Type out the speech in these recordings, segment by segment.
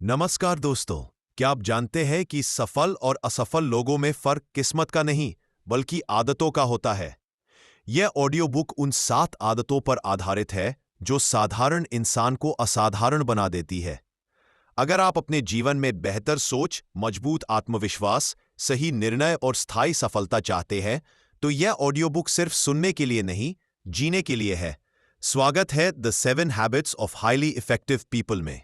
नमस्कार दोस्तों। क्या आप जानते हैं कि सफल और असफल लोगों में फर्क किस्मत का नहीं बल्कि आदतों का होता है। यह ऑडियो बुक उन 7 आदतों पर आधारित है जो साधारण इंसान को असाधारण बना देती है। अगर आप अपने जीवन में बेहतर सोच, मजबूत आत्मविश्वास, सही निर्णय और स्थायी सफलता चाहते हैं तो यह ऑडियो बुक सिर्फ सुनने के लिए नहीं, जीने के लिए है। स्वागत है the 7 habits of highly effective people में।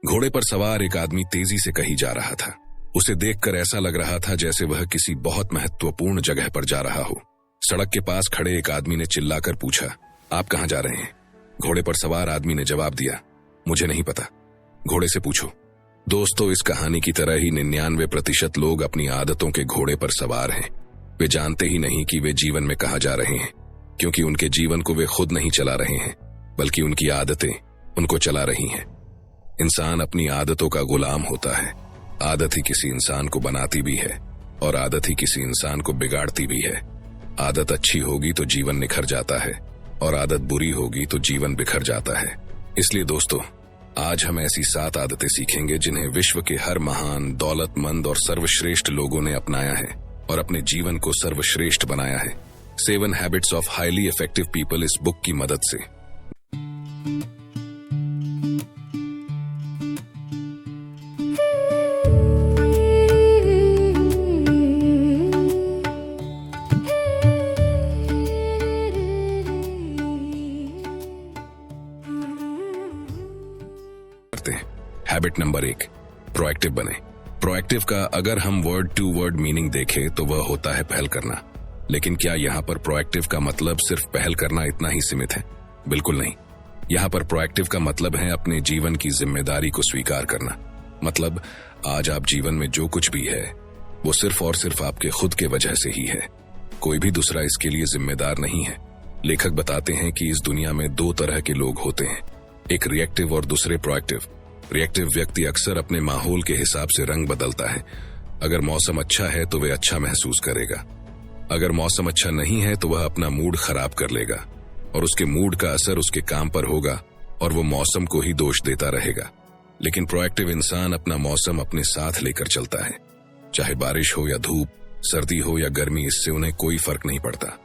घोड़े पर सवार एक आदमी तेजी से कहीं जा रहा था। उसे देखकर ऐसा लग रहा था जैसे वह किसी बहुत महत्वपूर्ण जगह पर जा रहा हो। सड़क के पास खड़े एक आदमी ने चिल्लाकर पूछा, आप कहां जा रहे हैं? घोड़े पर सवार आदमी ने जवाब दिया, मुझे नहीं पता, घोड़े से पूछो। दोस्तों, इस कहानी की तरह ही 99% लोग अपनी आदतों के घोड़े पर सवार हैं। वे जानते ही नहीं कि वे जीवन में कहां जा रहे हैं, क्योंकि उनके जीवन को वे खुद नहीं चला रहे हैं, बल्कि उनकी आदतें उनको चला रही हैं। इंसान अपनी आदतों का गुलाम होता है। आदत ही किसी इंसान को बनाती भी है और आदत ही किसी इंसान को बिगाड़ती भी है। आदत अच्छी होगी तो जीवन निखर जाता है और आदत बुरी होगी तो जीवन बिखर जाता है। इसलिए दोस्तों, आज हम ऐसी 7 आदतें सीखेंगे जिन्हें विश्व के हर महान, दौलतमंद और सर्वश्रेष्ठ लोगों ने अपनाया है और अपने जीवन को सर्वश्रेष्ठ बनाया है। 7 habits of highly effective people इस बुक की मदद से। हैबिट नंबर 1, प्रोएक्टिव बने। प्रोएक्टिव का अगर हम वर्ड टू वर्ड मीनिंग देखें तो वह होता है पहल करना। लेकिन क्या यहाँ पर प्रोएक्टिव का मतलब सिर्फ पहल करना इतना ही सीमित है? बिल्कुल नहीं। यहाँ पर प्रोएक्टिव का मतलब है अपने जीवन की जिम्मेदारी को स्वीकार करना। मतलब आज आप जीवन में जो कुछ भी है वो सिर्फ और सिर्फ आपके खुद के वजह से ही है। कोई भी दूसरा इसके लिए जिम्मेदार नहीं है। लेखक बताते हैं कि इस दुनिया में 2 तरह के लोग होते हैं, एक रिएक्टिव और दूसरे प्रोएक्टिव। रिएक्टिव व्यक्ति अक्सर अपने माहौल के हिसाब से रंग बदलता है। अगर मौसम अच्छा है तो वह अच्छा महसूस करेगा, अगर मौसम अच्छा नहीं है तो वह अपना मूड खराब कर लेगा और उसके मूड का असर उसके काम पर होगा और वो मौसम को ही दोष देता रहेगा। लेकिन प्रोएक्टिव इंसान अपना मौसम अपने साथ लेकर चलता है। चाहे बारिश हो या धूप, सर्दी हो या गर्मी, इससे उन्हें कोई फर्क नहीं पड़ता।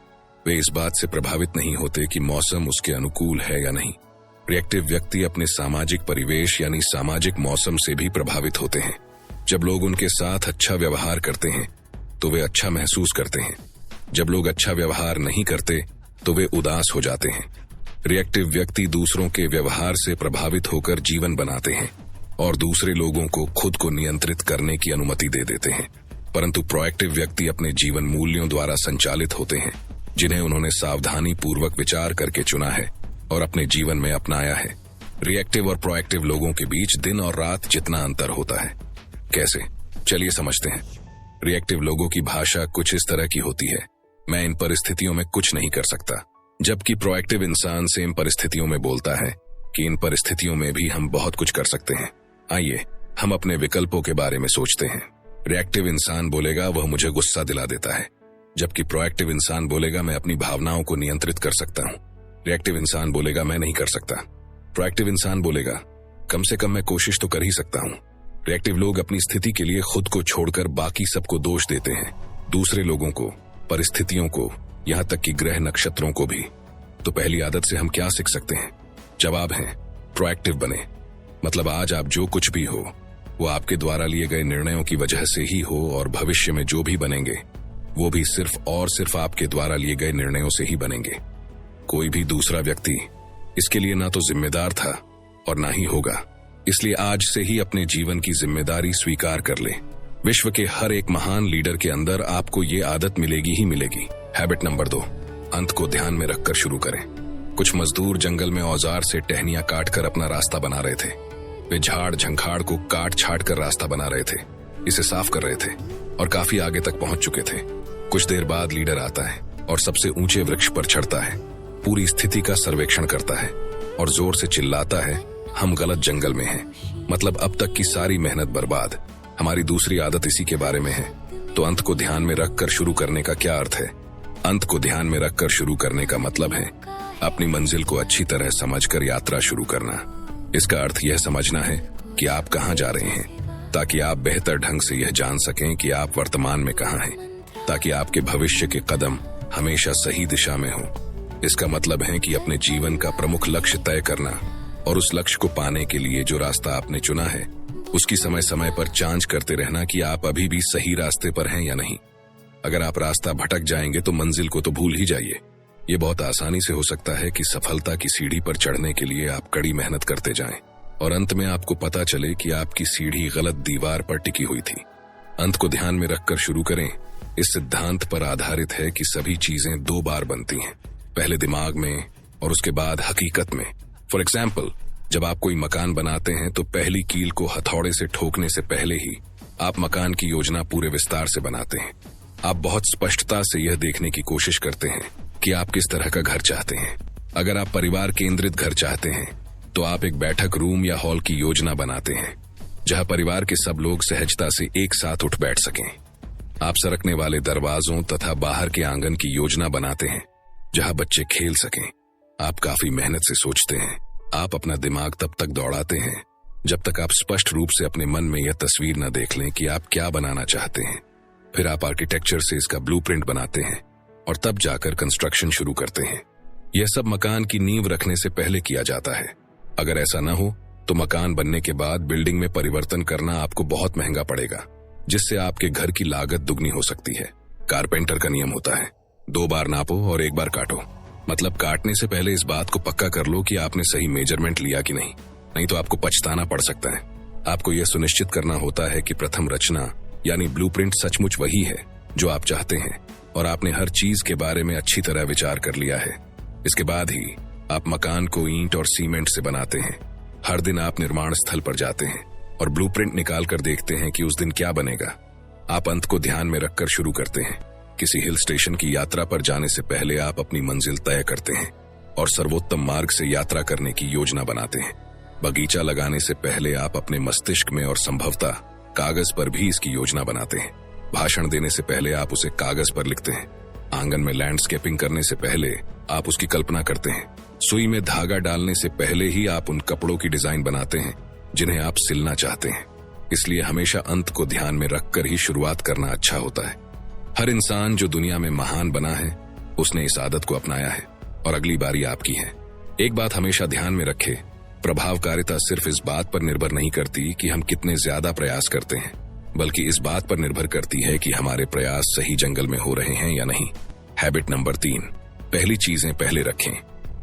वे इस बात से प्रभावित नहीं होते कि मौसम उसके अनुकूल है या नहीं। रिएक्टिव व्यक्ति अपने सामाजिक परिवेश यानी सामाजिक मौसम से भी प्रभावित होते हैं। जब लोग उनके साथ अच्छा व्यवहार करते हैं तो वे अच्छा महसूस करते हैं। जब लोग अच्छा व्यवहार नहीं करते तो वे उदास हो जाते हैं। रिएक्टिव व्यक्ति दूसरों के व्यवहार से प्रभावित होकर जीवन बनाते हैं और दूसरे लोगों को खुद को नियंत्रित करने की अनुमति दे देते हैं। परंतु प्रोएक्टिव व्यक्ति अपने जीवन मूल्यों द्वारा संचालित होते हैं, जिन्हें उन्होंने सावधानी पूर्वक विचार करके चुना है और अपने जीवन में अपनाया है। रिएक्टिव और प्रोएक्टिव लोगों के बीच दिन और रात जितना अंतर होता है। कैसे? चलिए समझते हैं। रिएक्टिव लोगों की भाषा कुछ इस तरह की होती है, मैं इन परिस्थितियों में कुछ नहीं कर सकता। जबकि प्रोएक्टिव इंसान सेम परिस्थितियों में बोलता है कि इन परिस्थितियों में भी हम बहुत कुछ कर सकते हैं। आइए हम अपने विकल्पों के बारे में सोचते हैं। रिएक्टिव इंसान बोलेगा वह मुझे गुस्सा दिला देता है, जबकि प्रोएक्टिव इंसान बोलेगा मैं अपनी भावनाओं को नियंत्रित कर सकता हूँ। रिएक्टिव इंसान बोलेगा मैं नहीं कर सकता। प्रोएक्टिव इंसान बोलेगा कम से कम मैं कोशिश तो कर ही सकता हूँ। रिएक्टिव लोग अपनी स्थिति के लिए खुद को छोड़कर बाकी सबको दोष देते हैं, दूसरे लोगों को, परिस्थितियों को, यहाँ तक कि ग्रह नक्षत्रों को भी। तो पहली आदत से हम क्या सीख सकते हैं? जवाब है प्रोएक्टिव बने। मतलब आज आप जो कुछ भी हो वो आपके द्वारा लिए गए निर्णयों की वजह से ही हो और भविष्य में जो भी बनेंगे वो भी सिर्फ और सिर्फ आपके द्वारा लिए गए निर्णयों से ही बनेंगे। कोई भी दूसरा व्यक्ति इसके लिए ना तो जिम्मेदार था और ना ही होगा। इसलिए आज से ही अपने जीवन की जिम्मेदारी स्वीकार कर ले। विश्व के हर एक महान लीडर के अंदर आपको ये आदत मिलेगी ही मिलेगी। हैबिट नंबर 2, अंत को ध्यान में रखकर शुरू करें। कुछ मजदूर जंगल में औजार से टहनियां काटकर अपना रास्ता बना रहे थे। वे झाड़ झंखाड़ को काट छाट कर रास्ता बना रहे थे, इसे साफ कर रहे थे और काफी आगे तक पहुंच चुके थे। कुछ देर बाद लीडर आता है और सबसे ऊंचे वृक्ष पर चढ़ता है, पूरी स्थिति का सर्वेक्षण करता है और जोर से चिल्लाता है, हम गलत जंगल में हैं। मतलब अब तक की सारी मेहनत बर्बाद। हमारी दूसरी आदत इसी के बारे में है। तो अंत को ध्यान में रखकर शुरू करने का क्या अर्थ है? अंत को ध्यान में रखकर शुरू करने का मतलब है अपनी मंजिल को अच्छी तरह समझकर यात्रा शुरू करना। इसका अर्थ यह समझना है कि आप कहां जा रहे हैं, ताकि आप बेहतर ढंग से यह जान सकें कि आप वर्तमान में कहां हैं, ताकि आपके भविष्य के कदम हमेशा सही दिशा में हों। इसका मतलब है कि अपने जीवन का प्रमुख लक्ष्य तय करना और उस लक्ष्य को पाने के लिए जो रास्ता आपने चुना है उसकी समय समय पर जांच करते रहना कि आप अभी भी सही रास्ते पर हैं या नहीं। अगर आप रास्ता भटक जाएंगे तो मंजिल को तो भूल ही जाइए। ये बहुत आसानी से हो सकता है कि सफलता की सीढ़ी पर चढ़ने के लिए आप कड़ी मेहनत करते जाएं और अंत में आपको पता चले कि आपकी सीढ़ी गलत दीवार पर टिकी हुई थी। अंत को ध्यान में रखकर शुरू करें। इस सिद्धांत पर आधारित है कि सभी चीजें 2 बार बनती हैं, पहले दिमाग में और उसके बाद हकीकत में। फॉर एग्जाम्पल, जब आप कोई मकान बनाते हैं तो पहली कील को हथौड़े से ठोकने से पहले ही आप मकान की योजना पूरे विस्तार से बनाते हैं। आप बहुत स्पष्टता से यह देखने की कोशिश करते हैं कि आप किस तरह का घर चाहते हैं। अगर आप परिवार केंद्रित घर चाहते हैं तो आप एक बैठक रूम या हॉल की योजना बनाते हैं जहां परिवार के सब लोग सहजता से एक साथ उठ बैठ सकें। आप सरकने वाले दरवाजों तथा बाहर के आंगन की योजना बनाते हैं जहां बच्चे खेल सकें। आप काफी मेहनत से सोचते हैं। आप अपना दिमाग तब तक दौड़ाते हैं जब तक आप स्पष्ट रूप से अपने मन में यह तस्वीर न देख लें कि आप क्या बनाना चाहते हैं। फिर आप आर्किटेक्चर से इसका ब्लूप्रिंट बनाते हैं और तब जाकर कंस्ट्रक्शन शुरू करते हैं। यह सब मकान की नींव रखने से पहले किया जाता है। अगर ऐसा न हो तो मकान बनने के बाद बिल्डिंग में परिवर्तन करना आपको बहुत महंगा पड़ेगा, जिससे आपके घर की लागत दुगनी हो सकती है। कारपेंटर का नियम होता है 2 बार नापो और 1 बार काटो। मतलब काटने से पहले इस बात को पक्का कर लो कि आपने सही मेजरमेंट लिया कि नहीं तो आपको पछताना पड़ सकता है। आपको यह सुनिश्चित करना होता है कि प्रथम रचना यानी ब्लूप्रिंट सचमुच वही है जो आप चाहते हैं और आपने हर चीज के बारे में अच्छी तरह विचार कर लिया है। इसके बाद ही आप मकान को ईंट और सीमेंट से बनाते हैं। हर दिन आप निर्माण स्थल पर जाते हैं और ब्लूप्रिंट निकाल कर देखते हैं कि उस दिन क्या बनेगा। आप अंत को ध्यान में रखकर शुरू करते हैं। किसी हिल स्टेशन की यात्रा पर जाने से पहले आप अपनी मंजिल तय करते हैं और सर्वोत्तम मार्ग से यात्रा करने की योजना बनाते हैं। बगीचा लगाने से पहले आप अपने मस्तिष्क में और संभवतः कागज पर भी इसकी योजना बनाते हैं। भाषण देने से पहले आप उसे कागज पर लिखते हैं। आंगन में लैंडस्केपिंग करने से पहले आप उसकी कल्पना करते हैं। सुई में धागा डालने से पहले ही आप उन कपड़ों की डिजाइन बनाते हैं जिन्हें आप सिलना चाहते हैं। इसलिए हमेशा अंत को ध्यान में रखकर ही शुरुआत करना अच्छा होता है। हर इंसान जो दुनिया में महान बना है उसने इस आदत को अपनाया है और अगली बारी आपकी है। एक बात हमेशा ध्यान में रखें, प्रभावकारिता सिर्फ इस बात पर निर्भर नहीं करती कि हम कितने ज्यादा प्रयास करते हैं, बल्कि इस बात पर निर्भर करती है कि हमारे प्रयास सही जंगल में हो रहे हैं या नहीं। हैबिट नंबर 3, पहली चीजें पहले रखें।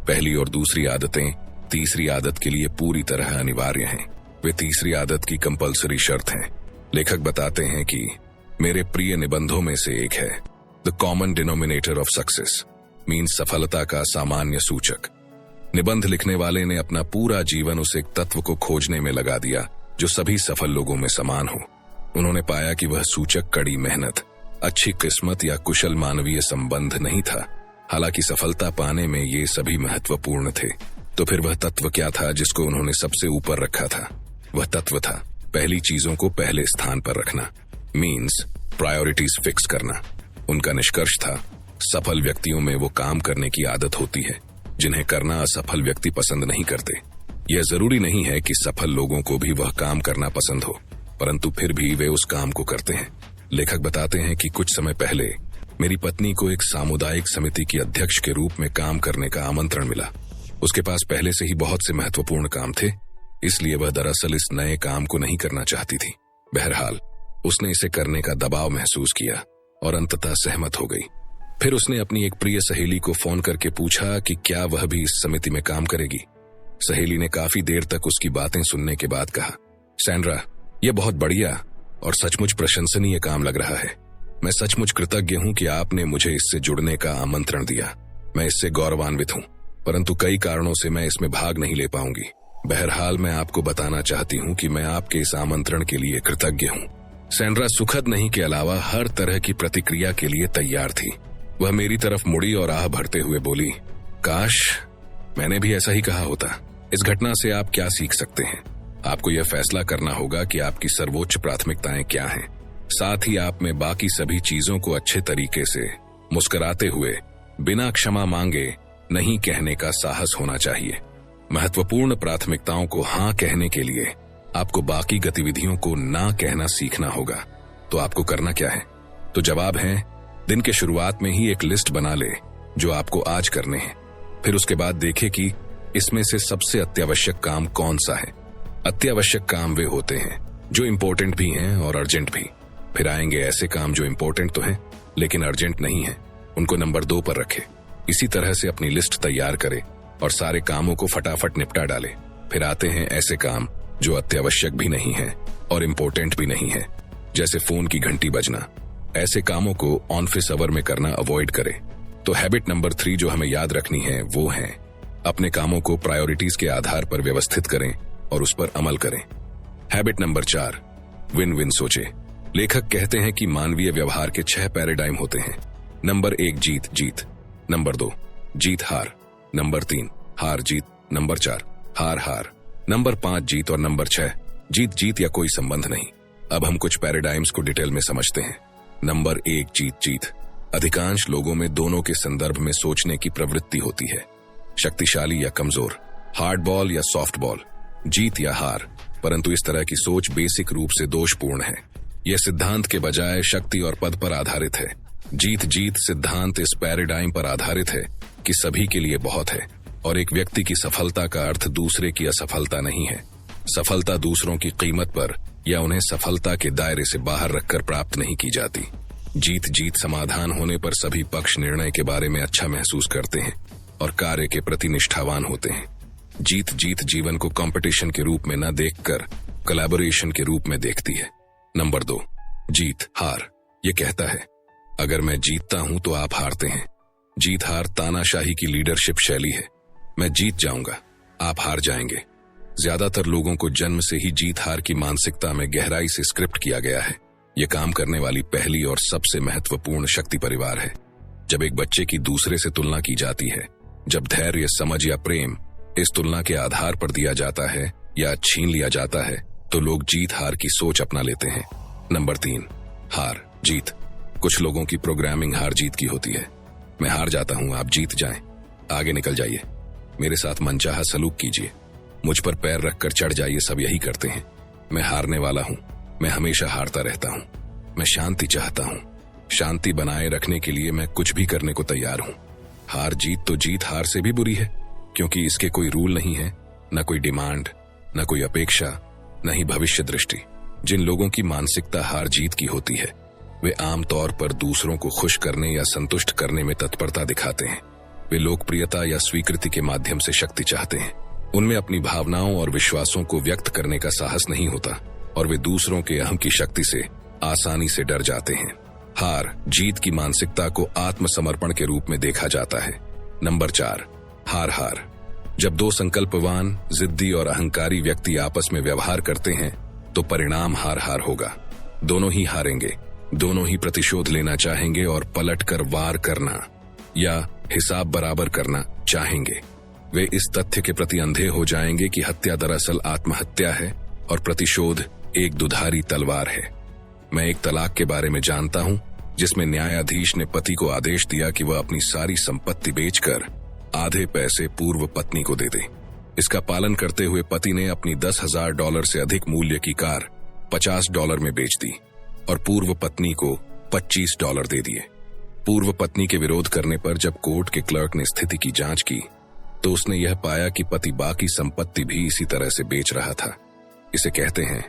पहली और दूसरी आदतें तीसरी आदत के लिए पूरी तरह अनिवार्य हैं। वे तीसरी आदत की कंपल्सरी शर्त हैं। लेखक बताते हैं कि मेरे प्रिय निबंधों में से एक है the common denominator of success means सफलता का सामान्य सूचक। निबंध लिखने वाले ने अपना पूरा जीवन उस एक तत्व को खोजने में लगा दिया जो सभी सफल लोगों में समान हो। उन्होंने पाया कि वह सूचक कड़ी मेहनत, अच्छी किस्मत या कुशल मानवीय संबंध नहीं था। हालांकि सफलता पाने में ये सभी महत्वपूर्ण थे। तो फिर वह तत्व क्या था जिसको उन्होंने सबसे ऊपर रखा था? वह तत्व था पहली चीजों को पहले स्थान पर रखना, मीन्स प्रायोरिटीज फिक्स करना। उनका निष्कर्ष था सफल व्यक्तियों में वो काम करने की आदत होती है जिन्हें करना असफल व्यक्ति पसंद नहीं करते। यह जरूरी नहीं है कि सफल लोगों को भी वह काम करना पसंद हो, परंतु फिर भी वे उस काम को करते हैं। लेखक बताते हैं कि कुछ समय पहले मेरी पत्नी को एक सामुदायिक समिति की अध्यक्ष के रूप में काम करने का आमंत्रण मिला। उसके पास पहले से ही बहुत से महत्वपूर्ण काम थे, इसलिए वह दरअसल इस नए काम को नहीं करना चाहती थी। बहरहाल उसने इसे करने का दबाव महसूस किया और अंततः सहमत हो गई। फिर उसने अपनी एक प्रिय सहेली को फोन करके पूछा कि क्या वह भी इस समिति में काम करेगी। सहेली ने काफी देर तक उसकी बातें सुनने के बाद कहा, सैंड्रा, यह बहुत बढ़िया और सचमुच प्रशंसनीय काम लग रहा है। मैं सचमुच कृतज्ञ हूं कि आपने मुझे इससे जुड़ने का आमंत्रण दिया। मैं इससे गौरवान्वित हूं, परंतु कई कारणों से मैं इसमें भाग नहीं ले पाऊंगी। बहरहाल मैं आपको बताना चाहती हूं कि मैं आपके इस आमंत्रण के लिए कृतज्ञ हूं। सैंड्रा सुखद नहीं के अलावा हर तरह की प्रतिक्रिया के लिए तैयार थी। वह मेरी तरफ मुड़ी और आह भरते हुए बोली, काश मैंने भी ऐसा ही कहा होता। इस घटना से आप क्या सीख सकते हैं? आपको यह फैसला करना होगा कि आपकी सर्वोच्च प्राथमिकताएं क्या हैं। साथ ही आप में बाकी सभी चीजों को अच्छे तरीके से, मुस्कुराते हुए, बिना क्षमा मांगे नहीं कहने का साहस होना चाहिए। महत्वपूर्ण प्राथमिकताओं को हाँ कहने के लिए आपको बाकी गतिविधियों को ना कहना सीखना होगा। तो आपको करना क्या है? तो जवाब है, दिन के शुरुआत में ही एक लिस्ट बना ले जो आपको आज करने हैं। फिर उसके बाद देखे कि इसमें से सबसे अत्यावश्यक काम कौन सा है। अत्यावश्यक काम वे होते हैं जो इम्पोर्टेंट भी हैं और अर्जेंट भी। फिर आएंगे ऐसे काम जो इम्पोर्टेंट तो हैं लेकिन अर्जेंट नहीं है, उनको नंबर 2 पर रखे। इसी तरह से अपनी लिस्ट तैयार करे और सारे कामों को फटाफट निपटा डाले। फिर आते हैं ऐसे काम जो अत्यावश्यक भी नहीं है और इम्पोर्टेंट भी नहीं है, जैसे फोन की घंटी बजना। ऐसे कामों को ऑफिस आवर में करना अवॉइड करे। तो हैबिट नंबर 3 जो हमें याद रखनी है वो है, अपने कामों को प्रायोरिटीज के आधार पर व्यवस्थित करें और उस पर अमल करें। हैबिट नंबर 4, विन विन सोचे। लेखक कहते हैं कि मानवीय व्यवहार के 6 पैराडाइम होते हैं। नंबर 1 जीत जीत, नंबर 2 जीत हार, नंबर 3 हार जीत, नंबर 4 हार हार, नंबर 5 जीत और नंबर 6 जीत जीत या कोई संबंध नहीं। अब हम कुछ पैराडाइम्स को डिटेल में समझते हैं। नंबर 1 जीत जीत। अधिकांश लोगों में दोनों के संदर्भ में सोचने की प्रवृत्ति होती है, शक्तिशाली या कमजोर, हार्ड बॉल या सॉफ्ट बॉल, जीत या हार। परंतु इस तरह की सोच बेसिक रूप से दोषपूर्ण है। यह सिद्धांत के बजाय शक्ति और पद पर आधारित है। जीत जीत सिद्धांत इस पैराडाइम पर आधारित है कि सभी के लिए बहुत है और एक व्यक्ति की सफलता का अर्थ दूसरे की असफलता नहीं है। सफलता दूसरों की कीमत पर या उन्हें सफलता के दायरे से बाहर रखकर प्राप्त नहीं की जाती। जीत जीत समाधान होने पर सभी पक्ष निर्णय के बारे में अच्छा महसूस करते हैं और कार्य के प्रति निष्ठावान होते हैं। जीत जीत जीवन को कंपटीशन के रूप में न देखकर कोलैबोरेशन के रूप में देखती है। नंबर 2 जीत हार। ये कहता है, अगर मैं जीतता हूं तो आप हारते हैं। जीत हार तानाशाही की लीडरशिप शैली है। मैं जीत जाऊंगा, आप हार जाएंगे। ज्यादातर लोगों को जन्म से ही जीत हार की मानसिकता में गहराई से स्क्रिप्ट किया गया है। यह काम करने वाली पहली और सबसे महत्वपूर्ण शक्ति परिवार है। जब एक बच्चे की दूसरे से तुलना की जाती है, जब धैर्य, समझ या प्रेम इस तुलना के आधार पर दिया जाता है या छीन लिया जाता है, तो लोग जीत हार की सोच अपना लेते हैं। नंबर 3 हार जीत। कुछ लोगों की प्रोग्रामिंग हार जीत की होती है। मैं हार जाता हूं, आप जीत जाएं, आगे निकल जाइए, मेरे साथ मनचाहा सलूक कीजिए, मुझ पर पैर रखकर चढ़ जाइए। सब यही करते हैं। मैं हारने वाला हूं, मैं हमेशा हारता रहता हूं। मैं शांति चाहता हूं, शांति बनाए रखने के लिए मैं कुछ भी करने को तैयार हूं। हार जीत तो जीत हार से भी बुरी है, क्योंकि इसके कोई रूल नहीं है, न कोई डिमांड, न कोई अपेक्षा, न ही भविष्य दृष्टि। जिन लोगों की मानसिकता हार जीत की होती है, वे आमतौर पर दूसरों को खुश करने या संतुष्ट करने में तत्परता दिखाते हैं। वे लोकप्रियता या स्वीकृति के माध्यम से शक्ति चाहते हैं। उनमें अपनी भावनाओं और विश्वासों को व्यक्त करने का साहस नहीं होता और वे दूसरों के अहम की शक्ति से आसानी से डर जाते हैं। हार जीत की मानसिकता को आत्मसमर्पण के रूप में देखा जाता है। नंबर 4 हार हार। जब 2 संकल्पवान, जिद्दी और अहंकारी व्यक्ति आपस में व्यवहार करते हैं तो परिणाम हार हार होगा। दोनों ही हारेंगे, दोनों ही प्रतिशोध लेना चाहेंगे और पलटकर वार करना या हिसाब बराबर करना चाहेंगे। वे इस तथ्य के प्रति अंधे हो जाएंगे कि हत्या दरअसल आत्महत्या है और प्रतिशोध एक दुधारी तलवार है। मैं एक तलाक के बारे में जानता हूं, जिसमें न्यायाधीश ने पति को आदेश दिया कि वह अपनी सारी संपत्ति बेचकर आधे पैसे पूर्व पत्नी को दे दे। इसका पालन करते हुए पति ने अपनी $10,000 से अधिक मूल्य की कार $50 में बेच दी और पूर्व पत्नी को $25 दे दिए। पूर्व पत्नी के विरोध करने पर जब कोर्ट के क्लर्क ने स्थिति की जांच की तो उसने यह पाया कि पति बाकी संपत्ति भी इसी तरह से बेच रहा था। इसे कहते हैं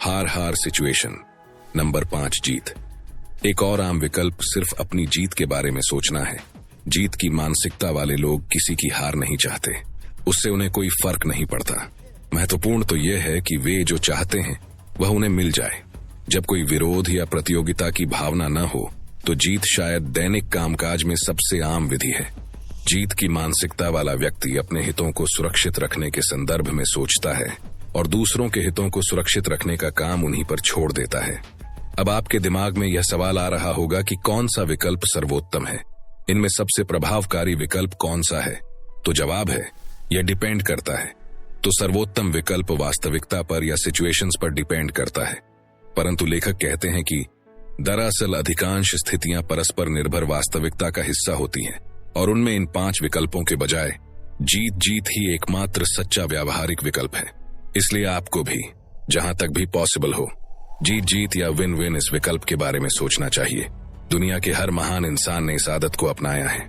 हार हार सिचुएशन। नंबर 5 जीत। एक और आम विकल्प सिर्फ अपनी जीत के बारे में सोचना है। जीत की मानसिकता वाले लोग किसी की हार नहीं चाहते, उससे उन्हें कोई फर्क नहीं पड़ता। महत्वपूर्ण तो यह है कि वे जो चाहते हैं वह उन्हें मिल जाए। जब कोई विरोध या प्रतियोगिता की भावना न हो तो जीत शायद दैनिक कामकाज में सबसे आम विधि है। जीत की मानसिकता वाला व्यक्ति अपने हितों को सुरक्षित रखने के संदर्भ में सोचता है और दूसरों के हितों को सुरक्षित रखने का काम उन्हीं पर छोड़ देता है। अब आपके दिमाग में यह सवाल आ रहा होगा कि कौन सा विकल्प सर्वोत्तम है, इनमें सबसे प्रभावकारी विकल्प कौन सा है? तो जवाब है, यह डिपेंड करता है। तो सर्वोत्तम विकल्प वास्तविकता पर या सिचुएशंस पर डिपेंड करता है। परंतु लेखक कहते हैं कि दरअसल अधिकांश स्थितियां परस्पर निर्भर वास्तविकता का हिस्सा होती हैं और उनमें इन 5 विकल्पों के बजाय जीत जीत ही एकमात्र सच्चा व्यावहारिक विकल्प है। इसलिए आपको भी, जहां तक भी पॉसिबल हो, जीत जीत या विन विन इस विकल्प के बारे में सोचना चाहिए। दुनिया के हर महान इंसान ने इस आदत को अपनाया है।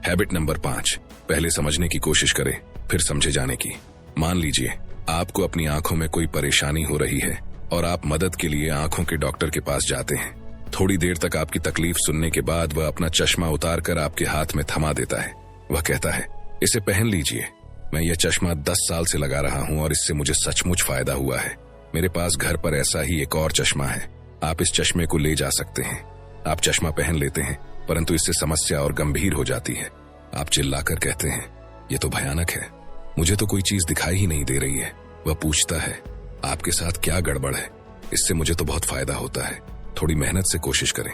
हैबिट नंबर 5, पहले समझने की कोशिश करें, फिर समझे जाने की। मान लीजिए आपको अपनी आंखों में कोई परेशानी हो रही है और आप मदद के लिए आंखों के डॉक्टर के पास जाते हैं। थोड़ी देर तक आपकी तकलीफ सुनने के बाद वह अपना चश्मा उतारकर आपके हाथ में थमा देता है। वह कहता है, इसे पहन लीजिए। मैं यह चश्मा 10 साल से लगा रहा हूं और इससे मुझे सचमुच फायदा हुआ है। मेरे पास घर पर ऐसा ही एक और चश्मा है, आप इस चश्मे को ले जा सकते हैं। आप चश्मा पहन लेते हैं, परंतु इससे समस्या और गंभीर हो जाती है। आप चिल्लाकर कहते हैं, यह तो भयानक है, मुझे तो कोई चीज दिखाई ही नहीं दे रही है। वह पूछता है, आपके साथ क्या गड़बड़ है? इससे मुझे तो बहुत फायदा होता है, थोड़ी मेहनत से कोशिश करें।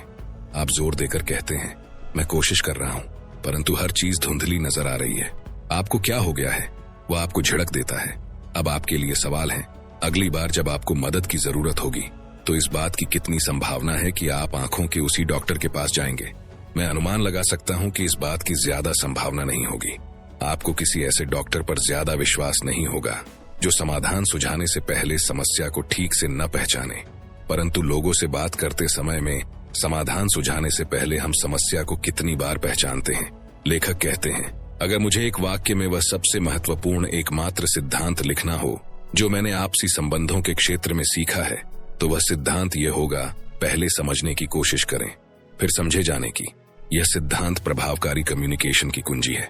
आप जोर देकर कहते हैं, मैं कोशिश कर रहा हूं, परंतु हर चीज धुंधली नजर आ रही है। आपको क्या हो गया है? वह आपको झिड़क देता है। अब आपके लिए सवाल है, अगली बार जब आपको मदद की जरूरत होगी तो इस बात की कितनी संभावना है कि आप आंखों के उसी डॉक्टर के पास जाएंगे? मैं अनुमान लगा सकता हूं कि इस बात की ज्यादा संभावना नहीं होगी। आपको किसी ऐसे डॉक्टर पर ज्यादा विश्वास नहीं होगा जो समाधान सुझाने से पहले समस्या को ठीक से न पहचाने। परंतु लोगों से बात करते समय में समाधान सुझाने से पहले हम समस्या को कितनी बार पहचानते हैं। लेखक कहते हैं, अगर मुझे एक वाक्य में वह सबसे महत्वपूर्ण एकमात्र सिद्धांत लिखना हो जो मैंने आपसी संबंधों के क्षेत्र में सीखा है, तो वह सिद्धांत यह होगा, पहले समझने की कोशिश करें, फिर समझे जाने की। यह सिद्धांत प्रभावकारी कम्युनिकेशन की कुंजी है।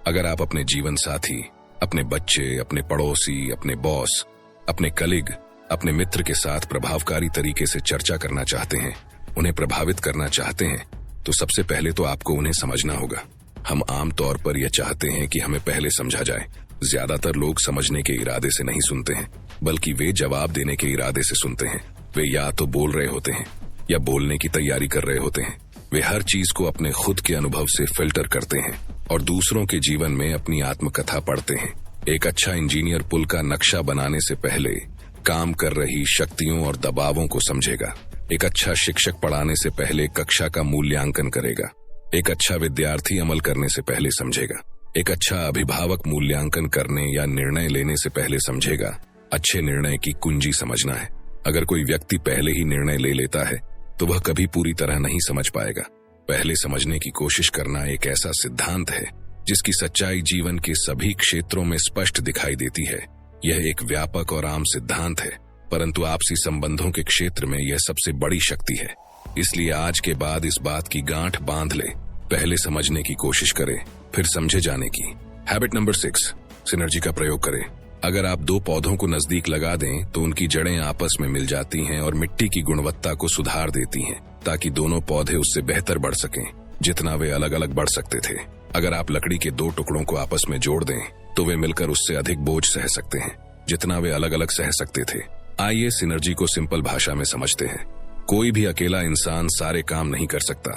अगर आप अपने जीवन साथी, अपने बच्चे, अपने पड़ोसी, अपने बॉस, अपने कलीग, अपने मित्र के साथ प्रभावकारी तरीके से चर्चा करना चाहते हैं, उन्हें प्रभावित करना चाहते हैं, तो सबसे पहले तो आपको उन्हें समझना होगा। हम आम तौर पर यह चाहते हैं कि हमें पहले समझा जाए। ज्यादातर लोग समझने के इरादे से नहीं सुनते हैं, बल्कि वे जवाब देने के इरादे से सुनते हैं। वे या तो बोल रहे होते हैं या बोलने की तैयारी कर रहे होते हैं। वे हर चीज को अपने खुद के अनुभव से फिल्टर करते हैं और दूसरों के जीवन में अपनी आत्मकथा पढ़ते हैं। एक अच्छा इंजीनियर पुल का नक्शा बनाने से पहले काम कर रही शक्तियों और दबावों को समझेगा। एक अच्छा शिक्षक पढ़ाने से पहले कक्षा का मूल्यांकन करेगा। एक अच्छा विद्यार्थी अमल करने से पहले समझेगा। एक अच्छा अभिभावक मूल्यांकन करने या निर्णय लेने से पहले समझेगा। अच्छे निर्णय की कुंजी समझना है। अगर कोई व्यक्ति पहले ही निर्णय ले लेता है तो वह कभी पूरी तरह नहीं समझ पाएगा। पहले समझने की कोशिश करना एक ऐसा सिद्धांत है जिसकी सच्चाई जीवन के सभी क्षेत्रों में स्पष्ट दिखाई देती है। यह एक व्यापक और आम सिद्धांत है, परंतु आपसी संबंधों के क्षेत्र में यह सबसे बड़ी शक्ति है। इसलिए आज के बाद इस बात की गांठ बांध ले, पहले समझने की कोशिश करें, फिर समझे जाने की। हैबिट नंबर 6, सिनर्जी का प्रयोग करें। अगर आप 2 पौधों को नजदीक लगा दें तो उनकी जड़ें आपस में मिल जाती हैं और मिट्टी की गुणवत्ता को सुधार देती हैं, ताकि दोनों पौधे उससे बेहतर बढ़ सकें जितना वे अलग अलग बढ़ सकते थे। अगर आप लकड़ी के 2 टुकड़ों को आपस में जोड़ दें तो वे मिलकर उससे अधिक बोझ सह सकते हैं जितना वे अलग अलग सह सकते थे। आइए सिनर्जी को सिंपल भाषा में समझते हैं। कोई भी अकेला इंसान सारे काम नहीं कर सकता।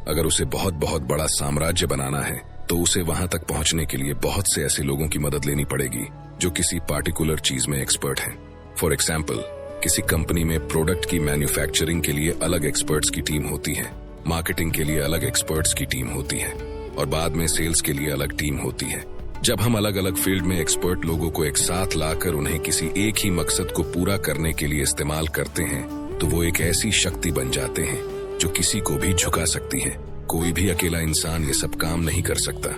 अगर उसे बहुत बहुत बड़ा साम्राज्य बनाना है तो उसे वहां तक पहुंचने के लिए बहुत से ऐसे लोगों की मदद लेनी पड़ेगी जो किसी पार्टिकुलर चीज में एक्सपर्ट हैं। फॉर एग्जाम्पल, किसी कंपनी में प्रोडक्ट की मैन्युफैक्चरिंग के लिए अलग एक्सपर्ट्स की टीम होती है, मार्केटिंग के लिए अलग एक्सपर्ट्स की टीम होती है और बाद में सेल्स के लिए अलग टीम होती है। जब हम अलग अलग फील्ड में एक्सपर्ट लोगों को एक साथ लाकर उन्हें किसी एक ही मकसद को पूरा करने के लिए इस्तेमाल करते हैं तो वो एक ऐसी शक्ति बन जाते हैं जो किसी को भी झुका सकती है। कोई भी अकेला इंसान ये सब काम नहीं कर सकता,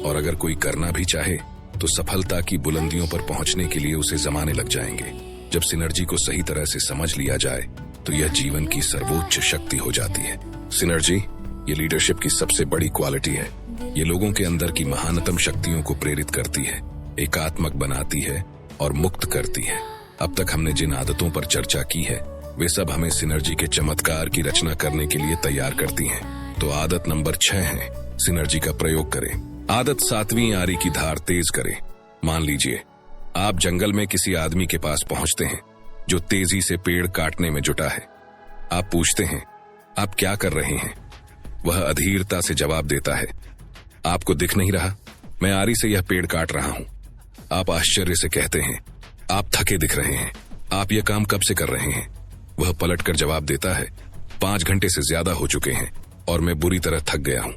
और अगर कोई करना भी चाहे तो सफलता की बुलंदियों पर पहुंचने के लिए उसे जमाने लग जाएंगे। जब सिनर्जी को सही तरह से समझ लिया जाए तो यह जीवन की सर्वोच्च शक्ति हो जाती है। सिनर्जी ये लीडरशिप की सबसे बड़ी क्वालिटी है। ये लोगों के अंदर की महानतम शक्तियों को प्रेरित करती है, एकात्मक बनाती है और मुक्त करती है। अब तक हमने जिन आदतों पर चर्चा की है वे सब हमें सिनर्जी के चमत्कार की रचना करने के लिए तैयार करती हैं। तो आदत नंबर 6 है, सिनर्जी का प्रयोग करें। आदत 7वीं आरी की धार तेज करें। मान लीजिए आप जंगल में किसी आदमी के पास पहुंचते हैं जो तेजी से पेड़ काटने में जुटा है। आप पूछते हैं, आप क्या कर रहे हैं? वह अधीरता से जवाब देता है, आपको दिख नहीं रहा, मैं आरी से यह पेड़ काट रहा हूं। आप आश्चर्य से कहते हैं, आप थके दिख रहे हैं, आप यह काम कब से कर रहे हैं? वह पलटकर जवाब देता है, 5 घंटे से ज्यादा हो चुके हैं और मैं बुरी तरह थक गया हूं।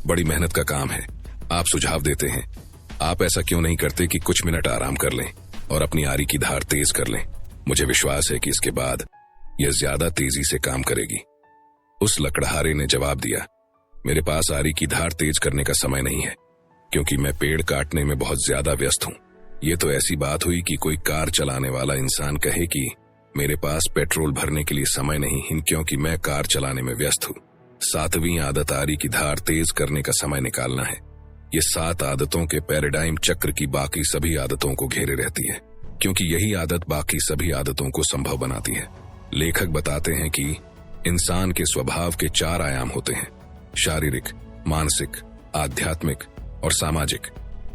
बड़ी मेहनत का काम है। आप सुझाव देते हैं। आप ऐसा क्यों नहीं करते कि कुछ मिनट आराम कर लें और अपनी आरी की धार तेज कर लें? मुझे विश्वास है कि इसके बाद यह ज्यादा तेजी से काम करेगी। उस लकड़हारे ने जवाब दिया, मेरे पास आरी की धार तेज करने का समय नहीं है, क्योंकि मैं पेड़ काटने में बहुत ज्यादा व्यस्त हूं। ये तो ऐसी बात हुई कि कोई कार चलाने वाला इंसान कहे कि मेरे पास पेट्रोल भरने के लिए समय नहीं है, क्योंकि मैं कार चलाने में व्यस्त हूं। 7वीं आदत आरी की धार तेज करने का समय निकालना है। ये 7 आदतों के पैराडाइम चक्र की बाकी सभी आदतों को घेरे रहती है, क्योंकि यही आदत बाकी सभी आदतों को संभव बनाती है। लेखक बताते हैं कि इंसान के स्वभाव के 4 आयाम होते हैं, शारीरिक, मानसिक, आध्यात्मिक और सामाजिक।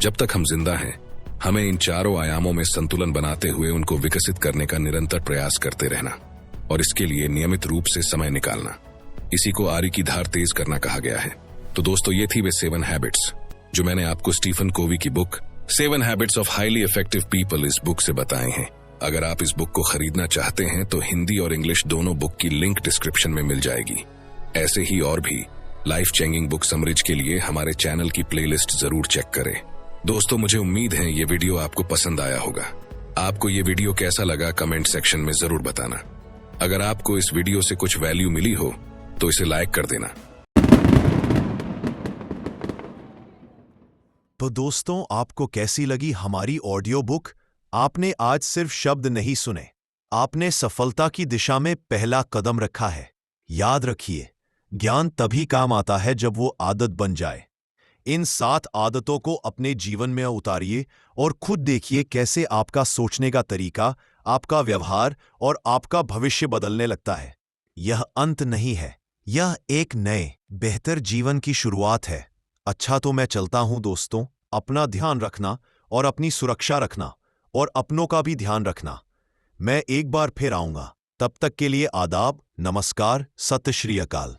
जब तक हम जिंदा हैं, हमें इन चारों आयामों में संतुलन बनाते हुए उनको विकसित करने का निरंतर प्रयास करते रहना और इसके लिए नियमित रूप से समय निकालना। इसी को आरी की धार तेज करना कहा गया है। तो दोस्तों, ये थी वे 7 हैबिट्स जो मैंने आपको स्टीफन कोवी की book 7 habits of highly effective people इस बुक से बताए हैं। अगर आप इस बुक को खरीदना चाहते हैं तो हिंदी और इंग्लिश दोनों बुक की लिंक डिस्क्रिप्शन में मिल जाएगी। ऐसे ही और भी लाइफ चेंजिंग बुक समरीज के लिए हमारे चैनल की प्लेलिस्ट जरूर चेक करें। दोस्तों, मुझे उम्मीद है ये वीडियो आपको पसंद आया होगा। आपको ये वीडियो कैसा लगा कमेंट सेक्शन में जरूर बताना। अगर आपको इस वीडियो से कुछ वैल्यू मिली हो तो इसे लाइक कर देना। तो दोस्तों, आपको कैसी लगी हमारी ऑडियो बुक? आपने आज सिर्फ शब्द नहीं सुने, आपने सफलता की दिशा में पहला कदम रखा है। याद रखिए, ज्ञान तभी काम आता है जब वो आदत बन जाए। इन 7 आदतों को अपने जीवन में उतारिए और खुद देखिए कैसे आपका सोचने का तरीका, आपका व्यवहार और आपका भविष्य बदलने लगता है। यह अंत नहीं है, यह एक नए, बेहतर जीवन की शुरुआत है। अच्छा, तो मैं चलता हूं दोस्तों। अपना ध्यान रखना और अपनी सुरक्षा रखना और अपनों का भी ध्यान रखना। मैं एक बार फिर आऊंगा। तब तक के लिए आदाब, नमस्कार, सत श्री अकाल।